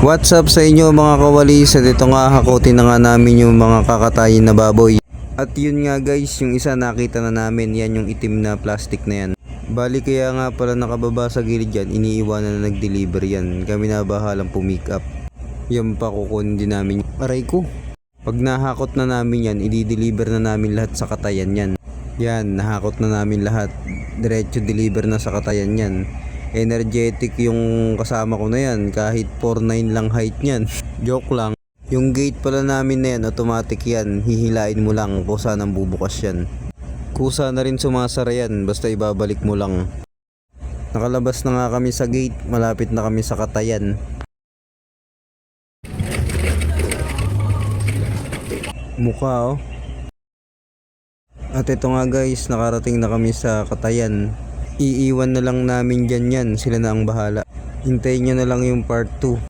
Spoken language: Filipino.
What's up sa inyo mga kawalis? At ito nga, hakutin na nga namin yung mga kakatayin na baboy. At yun nga guys, yung isa nakita na namin, yan yung itim na plastic na yan. Bali kaya nga pala nakababa sa gilid yan, iniiwanan na nag-deliver yan. Kami na bahalang pumick up. Yan pa kukunin din namin. Aray ko. Pag nahakot na namin yan, i-deliver na namin lahat sa katayan yan. Yan, nahakot na namin lahat. Diretso deliver na sa katayan yan. Energetic yung kasama ko na yan, kahit 4'9" lang height niyan. Joke lang. Yung gate pala namin na yan, automatic yan. Hihilain mo lang kung saan ang bubukas yan. Kusa na rin sumasara yan, basta ibabalik mo lang. Nakalabas na nga kami sa gate, malapit na kami sa katayan. Mukha oh. At ito nga guys, nakarating na kami sa katayan. Iiwan na lang namin dyan yan, sila na ang bahala. Hintayin nyo na lang yung part 2.